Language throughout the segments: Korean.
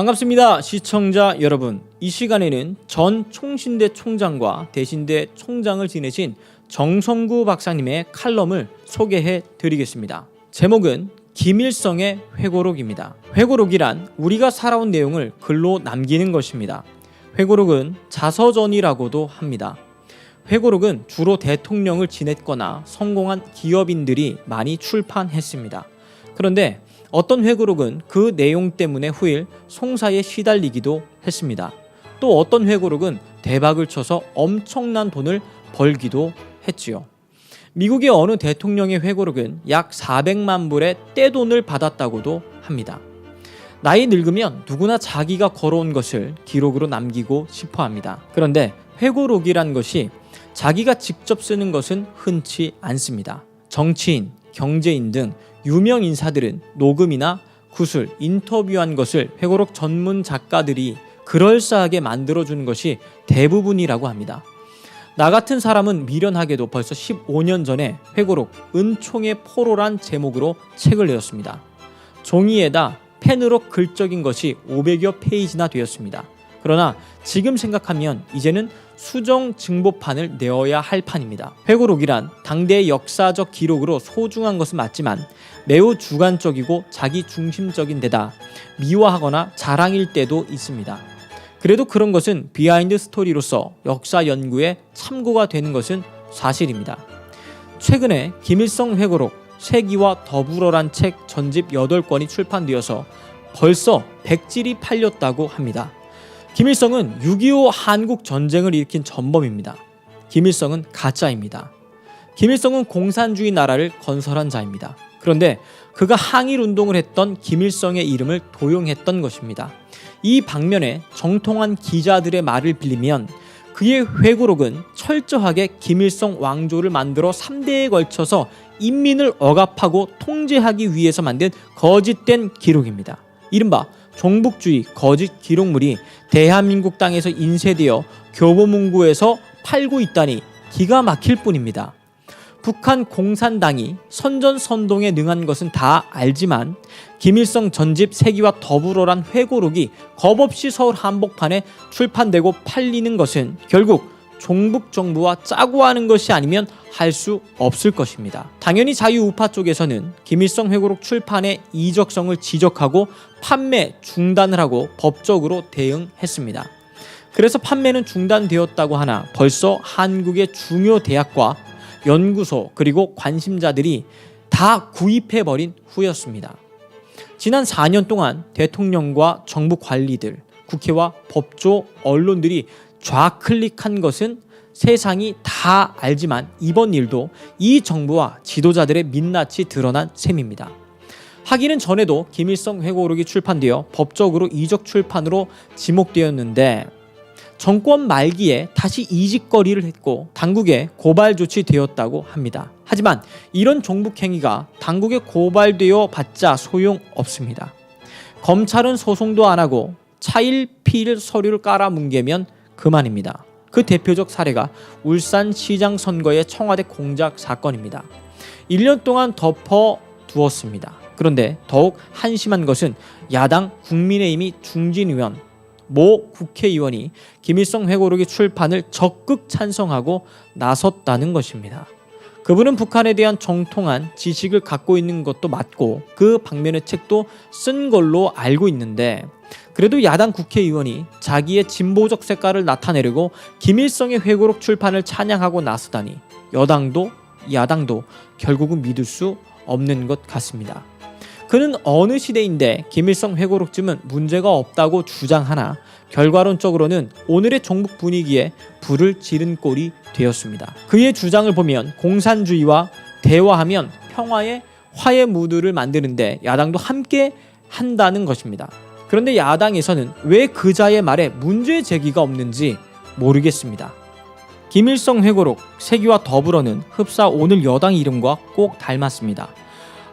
반갑습니다. 시청자 여러분. 이 시간에는 전 총신대 총장과 대신대 총장을 지내신 정성구 박사님의 칼럼을 소개해 드리겠습니다. 제목은 김일성의 회고록입니다. 회고록이란 우리가 살아온 내용을 글로 남기는 것입니다. 회고록은 자서전이라고도 합니다. 회고록은 주로 대통령을 지냈거나 성공한 기업인들이 많이 출판했습니다. 그런데 어떤 회고록은 그 내용 때문에 후일 송사에 시달리기도 했습니다. 또 어떤 회고록은 대박을 쳐서 엄청난 돈을 벌기도 했지요. 미국의 어느 대통령의 회고록은 약 400만 불의 떼돈을 받았다고도 합니다. 나이 늙으면 누구나 자기가 걸어온 것을 기록으로 남기고 싶어 합니다. 그런데 회고록이란 것이 자기가 직접 쓰는 것은 흔치 않습니다. 정치인, 경제인 등 유명 인사들은 녹음이나 구술, 인터뷰한 것을 회고록 전문 작가들이 그럴싸하게 만들어주는 것이 대부분이라고 합니다. 나 같은 사람은 미련하게도 벌써 15년 전에 회고록 은총의 포로란 제목으로 책을 내었습니다. 종이에다 펜으로 글 적인 것이 500여 페이지나 되었습니다. 그러나 지금 생각하면 이제는 수정 증보판을 내어야 할 판입니다. 회고록이란 당대의 역사적 기록으로 소중한 것은 맞지만 매우 주관적이고 자기 중심적인 데다 미화하거나 자랑일 때도 있습니다. 그래도 그런 것은 비하인드 스토리로서 역사 연구에 참고가 되는 것은 사실입니다. 최근에 김일성 회고록 세기와 더불어란 책 전집 8권이 출판되어서 벌써 100질이 팔렸다고 합니다. 김일성은 6.25 한국 전쟁을 일으킨 전범입니다. 김일성은 가짜입니다. 김일성은 공산주의 나라를 건설한 자입니다. 그런데 그가 항일운동을 했던 김일성의 이름을 도용했던 것입니다. 이 방면에 정통한 기자들의 말을 빌리면 그의 회고록은 철저하게 김일성 왕조를 만들어 3대에 걸쳐서 인민을 억압하고 통제하기 위해서 만든 거짓된 기록입니다. 이른바 종북주의 거짓 기록물이 대한민국 땅에서 인쇄되어 교보문고에서 팔고 있다니 기가 막힐 뿐입니다. 북한 공산당이 선전선동에 능한 것은 다 알지만 김일성 전집 세기와 더불어란 회고록이 겁없이 서울 한복판에 출판되고 팔리는 것은 결국 종북 정부와 짜고 하는 것이 아니면 할 수 없을 것입니다. 당연히 자유우파 쪽에서는 김일성 회고록 출판의 이적성을 지적하고 판매 중단을 하고 법적으로 대응했습니다. 그래서 판매는 중단되었다고 하나 벌써 한국의 중요 대학과 연구소 그리고 관심자들이 다 구입해버린 후였습니다. 지난 4년 동안 대통령과 정부 관리들, 국회와 법조, 언론들이 좌클릭한 것은 세상이 다 알지만 이번 일도 이 정부와 지도자들의 민낯이 드러난 셈입니다. 하기는 전에도 김일성 회고록이 출판되어 법적으로 이적 출판으로 지목되었는데 정권 말기에 다시 이직거리를 했고 당국에 고발 조치되었다고 합니다. 하지만 이런 종북행위가 당국에 고발되어 봤자 소용없습니다. 검찰은 소송도 안 하고 차일피일 서류를 깔아뭉개면 그만입니다. 그 대표적 사례가 울산시장 선거의 청와대 공작 사건입니다. 1년 동안 덮어두었습니다. 그런데 더욱 한심한 것은 야당 국민의힘이 중진의원 모 국회의원이 김일성 회고록의 출판을 적극 찬성하고 나섰다는 것입니다. 그분은 북한에 대한 정통한 지식을 갖고 있는 것도 맞고 그 방면의 책도 쓴 걸로 알고 있는데 그래도 야당 국회의원이 자기의 진보적 색깔을 나타내려고 김일성의 회고록 출판을 찬양하고 나서다니 여당도 야당도 결국은 믿을 수 없는 것 같습니다. 그는 어느 시대인데 김일성 회고록쯤은 문제가 없다고 주장하나 결과론적으로는 오늘의 종북 분위기에 불을 지른 꼴이 되었습니다. 그의 주장을 보면 공산주의와 대화하면 평화의 화해 무드를 만드는데 야당도 함께 한다는 것입니다. 그런데 야당에서는 왜 그자의 말에 문제 제기가 없는지 모르겠습니다. 김일성 회고록 세기와 더불어는 흡사 오늘 여당 이름과 꼭 닮았습니다.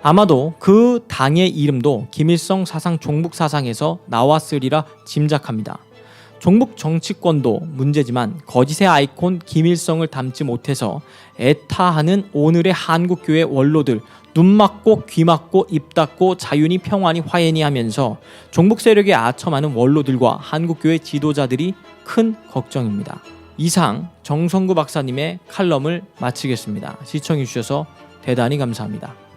아마도 그 당의 이름도 김일성 사상 종북 사상에서 나왔으리라 짐작합니다. 종북 정치권도 문제지만 거짓의 아이콘 김일성을 닮지 못해서 애타하는 오늘의 한국교회 원로들 눈 막고 귀 막고 입 닫고 자윤이 평안히 화해니 하면서 종북 세력에 아첨하는 원로들과 한국교회 지도자들이 큰 걱정입니다. 이상 정성구 박사님의 칼럼을 마치겠습니다. 시청해주셔서 대단히 감사합니다.